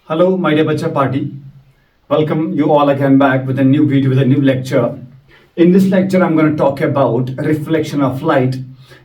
Hello, my dear Bacha Party. Welcome you all again back with a new video, with a new lecture. In this lecture, I'm going to talk about reflection of light.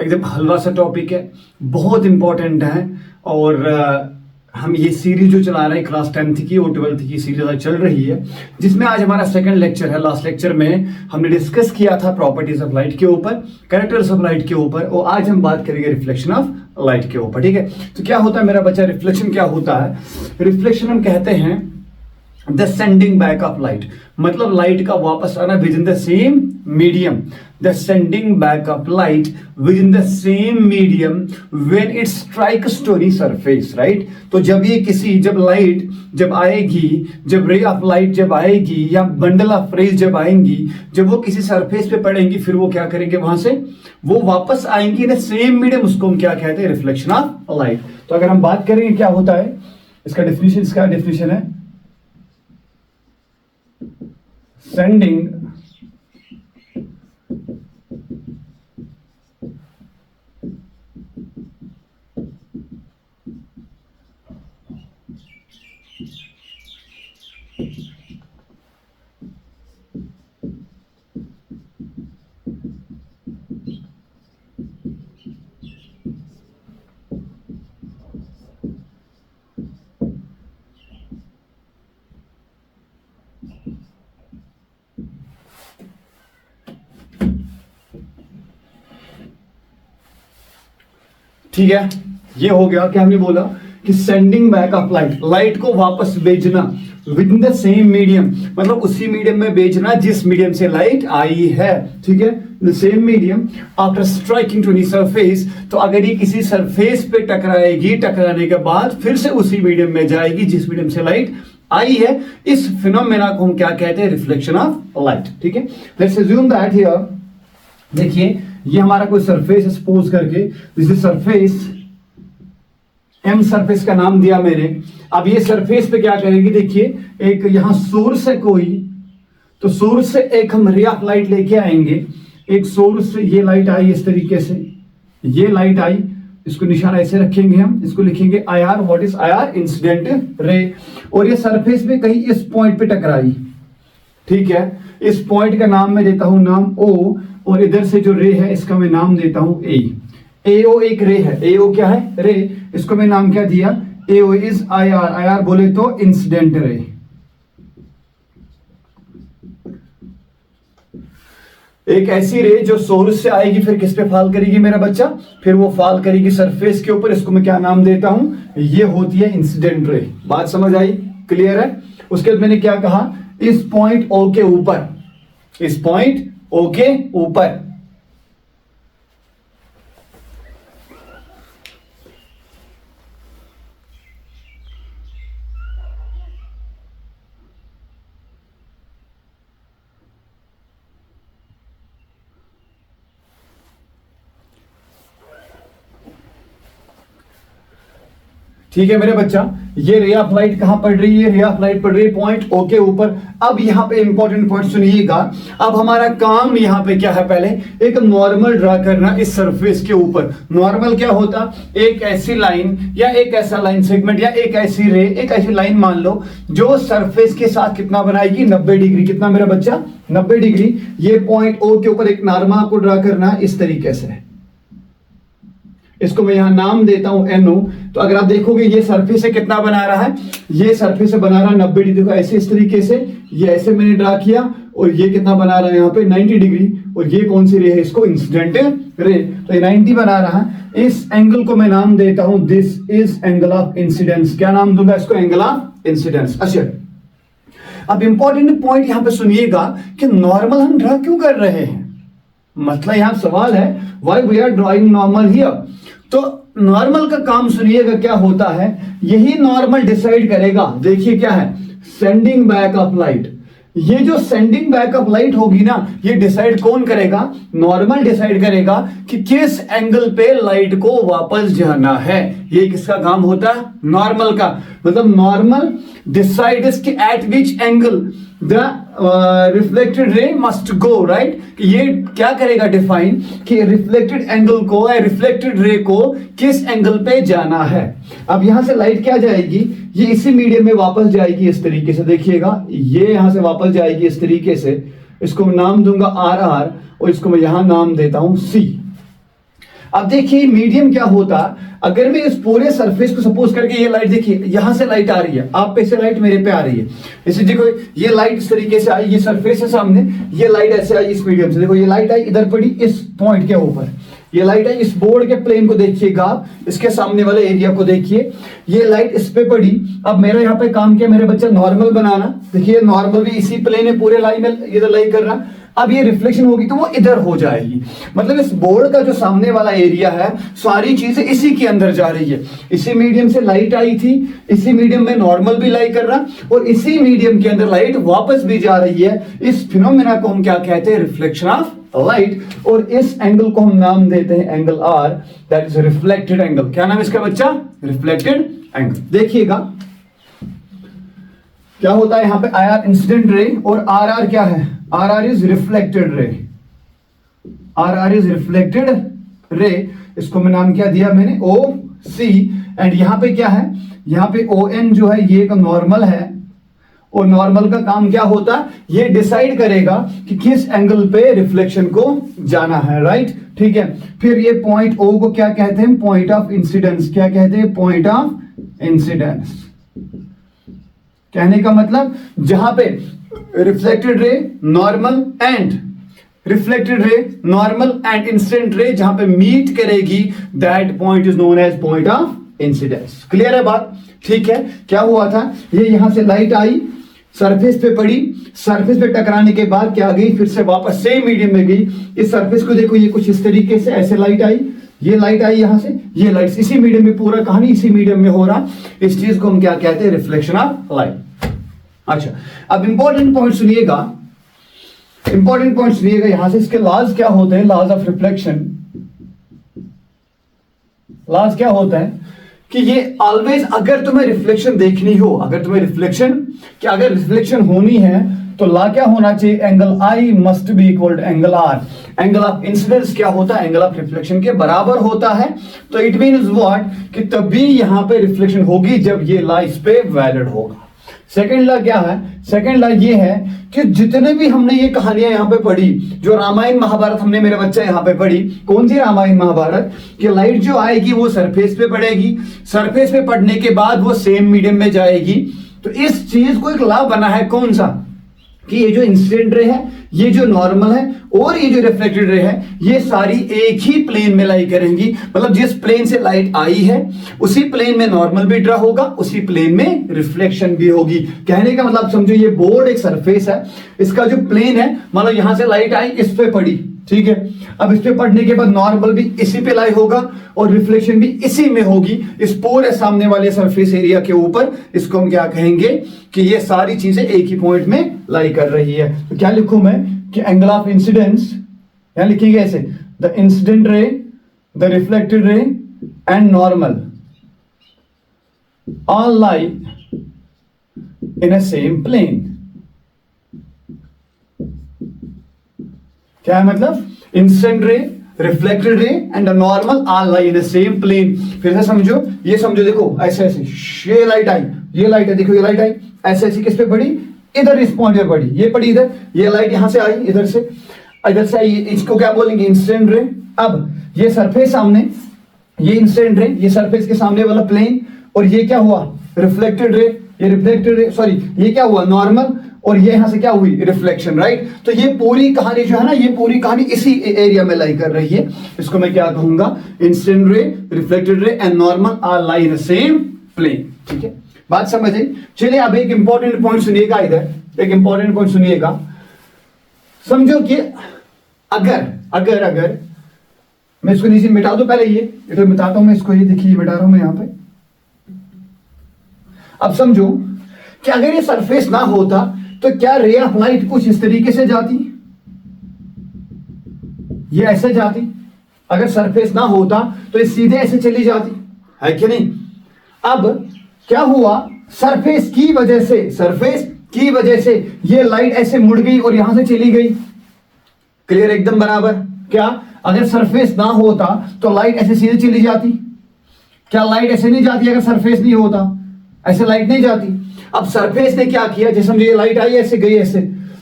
एकदम हलवा सा topic है, बहुत important है और हम ये series जो चला रहे हैं क्लास 10th की और 12th की सीरीज चल रही है, जिसमें आज हमारा सेकंड लेक्चर है। लास्ट लेक्चर में हमने डिस्कस किया था प्रॉपर्टीज ऑफ लाइट के ऊपर, कैरेक्टर्स ऑफ लाइट के ऊपर, और आज हम बात करेंगे रिफ्लेक्शन ऑफ लाइट के ऊपर। ठीक है, तो क्या होता है मेरा बच्चा, रिफ्लेक्शन क्या होता है? रिफ्लेक्शन हम कहते हैं the sending back of light, मतलब लाइट का वापस आना within the same medium. The sending back of light within the same medium when it strikes to any surface, right. तो जब लाइट जब आएगी, जब रे ऑफ लाइट जब आएगी या बंडल ऑफ रेज जब आएंगी, जब वो किसी सरफेस पे पड़ेंगी, फिर वो क्या करेंगे, वहां से वो वापस आएंगी इन सेम मीडियम। उसको हम क्या कहते हैं? Reflection of light. तो अगर हम बात करेंगे क्या होता है इसका डेफिनेशन है sending ठीक है, ये हो गया। क्या हमने बोला कि sending back of light, light को वापस भेजना with in the same medium, मतलब उसी मीडियम में भेजना जिस मीडियम से लाइट आई है। ठीक है, the same medium after striking to any surface. तो अगर ये किसी सरफेस पे टकराएगी, टकराने के बाद फिर से उसी मीडियम में जाएगी जिस मीडियम से लाइट आई है। इस फिनोमेना को हम क्या कहते हैं? Reflection of light. ठीक है, लेट्स अज्यूम दैट हियर, देखिए ये हमारा कोई सरफेस है, सपोज करके this is surface M, surface का नाम दिया मैंने। अब ये सरफेस पे क्या करेगी, देखिए एक यहां सोर्स है कोई, तो सोर्स से एक हम रे ऑफ लाइट लेके आएंगे। एक सोर्स से ये लाइट आई इस तरीके से, ये लाइट आई, इसको निशान ऐसे रखेंगे, हम इसको लिखेंगे I R. What is I R? Incident ray. और ये सरफेस पे कहीं इस पॉइंट पे टकराई, ठीक है, इस पॉइंट का नाम मैं देता हूं नाम ओ, और इधर से जो रे है इसका मैं नाम देता हूं ए। एओ एक रे है, एओ क्या है? रे। इसको मैं नाम क्या दिया? AO is I R. I R बोले तो इंसिडेंट रे। एक ऐसी रे जो सोर्स से आएगी, फिर किस पे फॉल करेगी मेरा बच्चा? फिर वो फॉल करेगी सरफेस के ऊपर। इसको मैं क्या नाम देता हूं? ये होती है इंसिडेंट रे। बात समझ आई? क्लियर है? उसके बाद मैंने क्या कहा? इस पॉइंट ओ के ऊपर, इस पॉइंट ओ के ऊपर ठीक है मेरे बच्चा, ये रे ऑफ लाइट कहां पड़ रही है? रे ऑफ लाइट पड़ रही है पॉइंट ओ के ऊपर। अब यहां पे इंपॉर्टेंट पॉइंट सुनिएगा। अब हमारा काम यहां पे क्या है? पहले एक नॉर्मल ड्रा करना इस सरफेस के ऊपर। नॉर्मल क्या होता? एक ऐसी लाइन या एक ऐसा लाइन सेगमेंट या एक ऐसी रे, एक ऐसी लाइन मान लो जो सरफेस के साथ कितना बनाएगी? 90 डिग्री। कितना मेरा बच्चा? 90 डिग्री। ये पॉइंट ओ के ऊपर एक नॉर्मल को ड्रा करना इस तरीके से। इसको मैं यहां नाम देता हूं NO। तो अगर आप देखोगे ये सरफेस से कितना बना रहा है? ये सरफेस से बना रहा है 90 डिग्री को, ऐसे इस तरीके से। ये ऐसे मैंने ड्रा किया, और ये कितना बना रहा है यहाँ पे? 90 डिग्री। और ये कौन सी रे है? इसको इंसिडेंट रे। तो ये 90 बना रहा है। इस एंगल को मैं नाम देता हूं this is angle of incidence. क्या नाम दूंगा इसको? Angle of incidence. अच्छा, अब इंपॉर्टेंट पॉइंट यहां पे सुनिएगा कि नॉर्मल हम ड्रा क्यों कर रहे हैं? मतलब यहां सवाल है why we are drawing normal here. तो नॉर्मल का काम सुनिएगा क्या होता है, यही नॉर्मल डिसाइड करेगा। देखिए क्या है? Sending back of light. ये जो सेंडिंग बैक ऑफ लाइट होगी ना, ये डिसाइड कौन करेगा? नॉर्मल डिसाइड करेगा कि किस एंगल पे लाइट को वापस जाना है। ये किसका काम होता है? नॉर्मल का। मतलब नॉर्मल डिसाइड्स कि eight which angle the reflected ray must go, right. ये क्या करेगा डिफाइन कि रिफ्लेक्टेड एंगल को, रिफ्लेक्टेड रे को किस एंगल पे जाना है। अब यहां से लाइट क्या जाएगी, ये इसी मीडियम में वापस जाएगी इस तरीके से, देखिएगा ये यहां से वापस जाएगी इस तरीके से। इसको मैं नाम दूंगा आर आर और इसको मैं यहां नाम देता हूं सी। अब देखिए मीडियम क्या होता, अगर मैं इस पूरे सरफेस को सपोज करके, ये लाइट देखिए यहां से लाइट आ रही है, आप पे से लाइट मेरे पे आ रही है, इसे देखो ये लाइट इस तरीके से आई, ये सरफेस है सामने, ये लाइट ऐसे आई इस मीडियम से, देखो ये लाइट आई इधर पड़ी इस पॉइंट के ऊपर, ये लाइट आई इस बोर्ड के प्लेन को देखिएगा, इसके सामने वाले एरिया को देखिए, ये लाइट इस पे पड़ी। अब मेरा यहाँ पे काम क्या मेरे बच्चा, नॉर्मल बनाना। देखिए नॉर्मल भी इसी प्लेन में पूरे लाइन में इधर लाई कर रहा। अब ये रिफ्लेक्शन होगी तो वो इधर हो जाएगी, मतलब इस बोर्ड का जो सामने वाला एरिया है सारी चीजें इसी के अंदर जा रही है। इसी मीडियम से लाइट आई थी, इसी मीडियम में नॉर्मल भी लाई कर रहा और इसी मीडियम के अंदर लाइट वापस भी जा रही है। इस फिनोमेना को हम क्या कहते हैं, रिफ्लेक्शन ऑफ लाइट। और इस एंगल को हम नाम देते हैं angle r, that is reflected angle. क्या नाम इसका बच्चा, रिफ्लेक्टेड एंगल। देखिएगा क्या होता है यहाँ पे, आई आर इंसिडेंट रे और आर आर क्या है, r r is reflected ray, r r is reflected ray. इसको मैं नाम क्या दिया मैंने, ओ सी। एंड यहां पे क्या है, यहां पे ओ एन जो है ये एक नॉर्मल है, और नॉर्मल का काम क्या होता है, ये डिसाइड करेगा कि किस एंगल पे रिफ्लेक्शन को जाना है, राइट। ठीक है, फिर ये पॉइंट ओ को क्या कहते हैं, पॉइंट ऑफ इंसिडेंस। क्या कहते हैं, पॉइंट ऑफ इंसिडेंस। कहने का मतलब जहां पे reflected ray, normal and reflected ray, normal and incident ray जहां पे मीट करेगी, that point is known as point of incidence. Clear है बात, ठीक है। क्या हुआ था, ये यहां से लाइट आई, सरफेस पे पड़ी, सरफेस पे टकराने के बाद क्या गई, फिर से वापस सेम मीडियम में गई। इस सरफेस को देखो, ये कुछ इस तरीके से ऐसे लाइट आई, ये लाइट आई यहां से, ये लाइट इसी मीडियम में, पूरा कहानी इसी मीडियम में हो रहा। इस चीज को हम क्या कहते हैं, रिफ्लेक्शन ऑफ लाइट। अच्छा, अब इंपॉर्टेंट पॉइंट सुनिएगा, इंपॉर्टेंट पॉइंट सुनिएगा यहां से। इसके लॉज क्या होते हैं, लॉज ऑफ रिफ्लेक्शन। लॉज क्या होता है कि ये ऑलवेज, अगर तुम्हें रिफ्लेक्शन देखनी हो, अगर तुम्हें रिफ्लेक्शन, कि अगर रिफ्लेक्शन होनी है तो लॉ क्या होना चाहिए, angle i must be equal to angle r. Angle of incidence क्या होता है, एंगल ऑफ रिफ्लेक्शन के बराबर होता है। तो इट मीन्स व्हाट, कि तभी यहां पे रिफ्लेक्शन होगी जब ये लॉ इस पे वैलिड होगा। सेकेंड लॉ क्या है, सेकेंड लॉ ये है कि जितने भी हमने ये कहानियां यहां पे पढ़ी, जो रामायण महाभारत हमने मेरे बच्चा यहां पे पढ़ी, कौन सी रामायण महाभारत, कि लाइट जो आएगी वो सरफेस पे पड़ेगी, सरफेस पे पड़ने के बाद वो सेम मीडियम में जाएगी। तो इस चीज को एक लॉ बना है, कौन सा, कि ये जो इंसिडेंट रे है, ये जो नॉर्मल है और ये जो रिफ्लेक्टेड रे है, ये सारी एक ही प्लेन में लाई करेंगी। मतलब जिस प्लेन से लाइट आई है उसी प्लेन में नॉर्मल भी ड्रा होगा, उसी प्लेन में रिफ्लेक्शन भी होगी। कहने का मतलब समझो, ये बोर्ड एक सरफेस है, इसका जो प्लेन है, मतलब यहां से लाइट आई इस पे पड़ी, ठीक है। अब इस पे पढ़ने के बाद नॉर्मल भी इसी पे लाई होगा और रिफ्लेक्शन भी इसी में होगी, इस पूरे सामने वाले सरफेस एरिया के ऊपर। इसको हम क्या कहेंगे, कि ये सारी चीजें एक ही पॉइंट में लाई कर रही है। तो क्या लिखूं मैं, कि एंगल ऑफ इंसिडेंस, यहां लिखेंगे ऐसे, the incident ray, the reflected ray and normal all lie in a same plane. क्या है मतलब, incident ray, reflected ray and normal all lie in the same plane. फिर से समझो, ये समझो, देखो ऐसे ऐसे, ये लाइट आई, ये लाइट है, देखो ये लाइट आई ऐसे ऐसे, किस पे पड़ी, इधर इस पॉइंट पे पड़ी, ये पड़ी इधर, ये लाइट यहां से आई इधर से, इधर से आई, इसको क्या बोलेंगे, इंसिडेंट रे। अब ये सरफेस सामने, ये इंसिडेंट रे, ये सरफेस के सामने वाला प्लेन, और ये क्या हुआ, रिफ्लेक्टेड रे, ये रिफ्लेक्टेड रे, सॉरी ये क्या हुआ, नॉर्मल, और ये यहां से क्या हुई, रिफ्लेक्शन, राइट। तो ये पूरी कहानी जो है ना, ये पूरी कहानी इसी एरिया में लाई कर रही है। इसको मैं क्या कहूंगा, incident ray, reflected ray and normal are lie in the same plane. ठीक है, बात समझ आई। चलिए अब एक इंपॉर्टेंट पॉइंट सुनिएगा, इधर एक इंपॉर्टेंट पॉइंट सुनिएगा। समझो कि अगर अगर अगर मैं इसको नीचे मिटा दूं, पहले ये तो मिटाता हूं मैं इसको, ये देखिए मिटा रहा हूं मैं यहां पे। अब समझो कि अगर ये सरफेस ना होता तो क्या रे ऑफ लाइट कुछ इस तरीके से जाती, ये ऐसे जाती। अगर सरफेस ना होता तो ये सीधे ऐसे चली जाती, है कि नहीं। अब क्या हुआ, सरफेस की वजह से, सरफेस की वजह से ये लाइट ऐसे मुड़ गई और यहां से चली गई। क्लियर, एकदम बराबर। क्या अगर सरफेस ना होता तो लाइट ऐसे सीधे चली जाती? क्या लाइट ऐसे नहीं जाती अगर सरफेस नहीं होता? ऐसे लाइट नहीं जाती। अब सरफेस ने क्या किया, जैसे समझिए लाइट आई ऐसे गई, ऐसे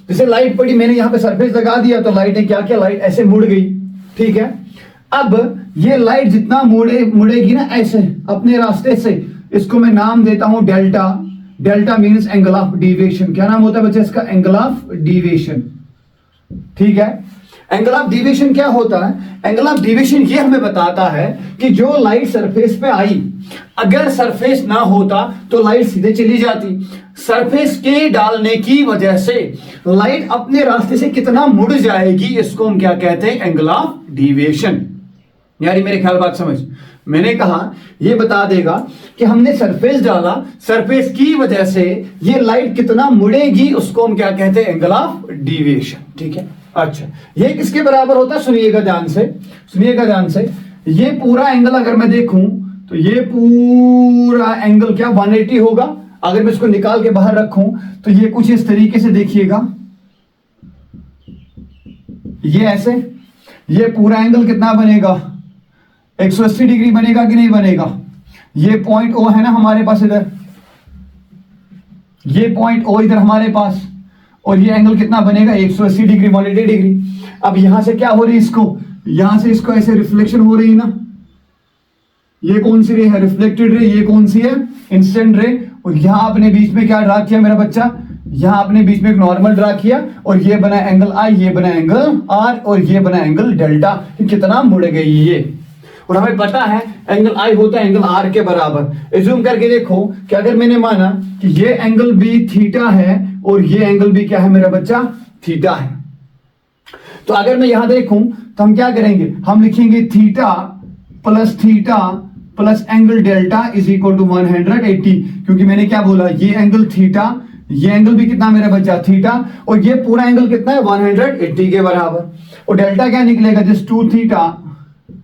जैसे लाइट पड़ी, मैंने यहां पे सरफेस लगा दिया तो लाइट ने क्या किया, लाइट ऐसे मुड़ गई। ठीक है, अब ये लाइट जितना मुड़ेगी ना ऐसे अपने रास्ते से, इसको मैं नाम देता हूं delta. Delta means angle of deviation. क्या नाम होता है बच्चे इसका? Angle of deviation. ठीक है, एंगल ऑफ डिविएशन क्या होता है? एंगल ऑफ डिविएशन ये हमें बताता है कि जो लाइट सरफेस पे आई, अगर सरफेस ना होता तो लाइट सीधे चली जाती। सरफेस के डालने की वजह से लाइट अपने रास्ते से कितना मुड़ जाएगी, इसको हम क्या कहते हैं? Angle of deviation. यानी मेरे ख्याल बात समझ, मैंने कहा ये बता देगा कि हमने सरफेस डाला, सरफेस की वजह से ये लाइट कितना मुड़ेगी, उसको हम क्या कहते हैं? Angle of deviation. ठीक है, अच्छा ये किसके बराबर होता है? सुनिएगा ध्यान से, सुनिएगा ध्यान से। ये पूरा एंगल अगर मैं देखूं तो ये पूरा एंगल क्या 180 होगा। अगर मैं इसको निकाल के बाहर रखूं तो ये कुछ इस तरीके से देखिएगा, ये ऐसे, ये पूरा एंगल कितना बनेगा? 180 डिग्री बनेगा कि नहीं बनेगा? ये पॉइंट ओ है ना हमारे पास इधर, ये पॉइंट ओ इधर हमारे पास, और ये एंगल कितना बनेगा? 180 डिग्री, 180 डिग्री। अब यहां से क्या हो रही है, इसको यहां से इसको ऐसे रिफ्लेक्शन हो रही है ना, ये कौन सी रे है? Reflected ray. ये कौन सी है? Incident ray. और यहां आपने बीच में क्या ड्रा किया मेरा बच्चा? यहां आपने बीच में एक नॉर्मल ड्रा किया और ये बना एंगल आई, ये बना एंगल आर, और ये बना एंगल डेल्टा। कितना मुड़ गई ये, और हमें पता है एंगल आई होता है एंगल आर के बराबर। एज्यूम करके देखो कि अगर मैंने माना कि ये एंगल भी थीटा है और ये एंगल भी क्या है मेरा बच्चा? थीटा है। तो अगर मैं यहां देखूं तो हम क्या करेंगे? हम लिखेंगे theta plus angle delta is equal to 180, क्योंकि मैंने क्या बोला, ये एंगल थीटा, ये एंगल भी कितना मेरा बच्चा? थीटा, और ये पूरा एंगल कितना है? 180 के बराबर। और डेल्टा क्या निकलेगा? जिस 2 theta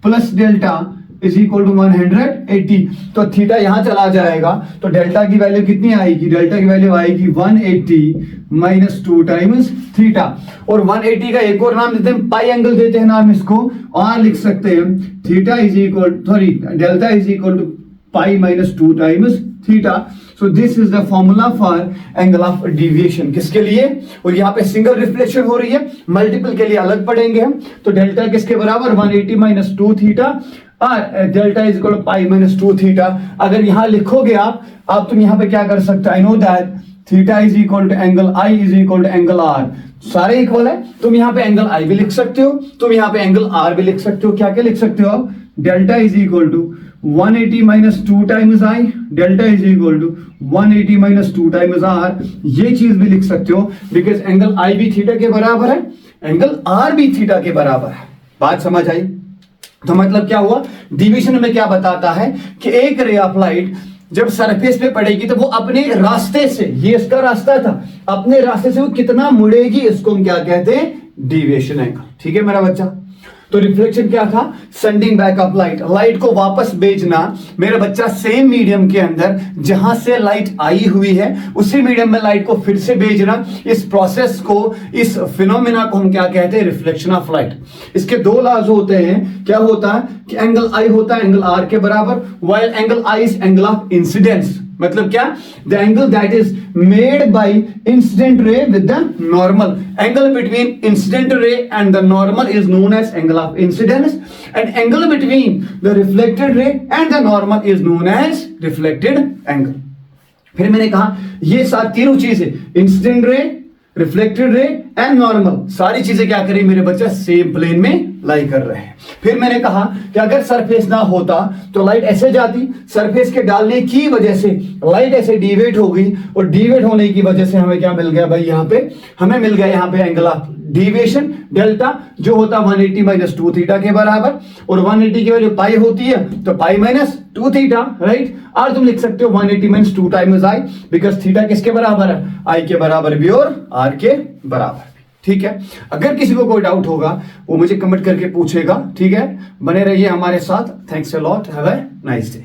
plus delta is equal to 180। तो थीटा यहां चला जाएगा तो डेल्टा की वैल्यू कितनी आएगी? डेल्टा की वैल्यू आएगी 180 माइनस 2 टाइम्स थीटा। और 180 का एक और नाम देते हैं, पाई एंगल देते हैं नाम इसको, और लिख सकते हैं theta is equal, sorry delta is equal to pi minus 2 times theta. So this is the formula for angle of deviation. किसके लिए? और यहाँ पे सिंगल रिफ्लेक्शन हो रही है, मल्टीपल के लिए अलग पढ़ेंगे हम। तो डेल्टा किसके बराबर? 180 माइनस 2 थीटा, और delta is equal to pi minus 2 theta. अगर यहां लिखोगे आप तुम यहां पे क्या कर सकते हो? I know that theta is equal to angle I is equal to angle R, सारे इक्वल है। तुम यहां पे एंगल आई भी लिख सकते हो, तुम यहां पे एंगल आर भी लिख सकते हो। क्या क्या लिख सकते हो आप? Delta is equal to 180 minus 2 times I, delta is equal to 180 minus 2 times R. ये चीज भी लिख सकते हो, बिकॉज एंगल आई भी थीटा के बराबर है, एंगल आर भी थीटा के बराबर है। बात समझ आई? तो मतलब क्या हुआ? डिविएशन में क्या बताता है कि एक रे ऑफ लाइट जब सरफेस पे पड़ेगी तो वो अपने रास्ते से, ये इसका रास्ता था, अपने रास्ते से वो कितना मुड़ेगी, इसको हम क्या कहते हैं? Deviation angle. ठीक है मेरा बच्चा? तो रिफ्लेक्शन क्या था? Sending back of light, light को वापस भेजना मेरा बच्चा सेम मीडियम के अंदर जहां से लाइट आई हुई है उसी मीडियम में लाइट को फिर से भेजना। इस प्रोसेस को, इस फिनोमेना को हम क्या कहते हैं? Reflection of light. इसके दो लॉज होते हैं। क्या होता है कि एंगल आई होता है एंगल आर के बराबर, while angle I is angle of incidence. मतलब क्या? The angle that is made by incident ray with the normal. Angle between incident ray and the normal is known as angle of incidence, and angle between the reflected ray and the normal is known as reflected angle. फिर मैंने कहा ये तीनों चीजें, incident ray, reflected ray and normal, सारी चीजें क्या करें मेरे बच्चा? सेम प्लेन में लाई कर रहे हैं। फिर मैंने कहा कि अगर सरफेस ना होता तो लाइट ऐसे जाती, सरफेस के डालने की वजह से लाइट ऐसे डिवेट हो गई, और डिवेट होने की वजह से हमें क्या मिल गया भाई? यहाँ पे हमें मिल गया यहाँ पे एंगल ऑफ डिविएशन डेल्टा, जो होता 180 माइनस 2 थीटा के बराबर, और 180 की वैल्यू पाई होती है तो पाई माइनस 2 थीटा, राइट? और तुम लिख सकते हो 180 minus 2 times I, because theta किसके बराबर है? आई के बराबर भी और आर के बराबर भी। ठीक है, अगर किसी को कोई डाउट होगा वो मुझे कमेंट करके पूछेगा। ठीक है, बने रहिए हमारे साथ। Thanks a lot, have a nice day.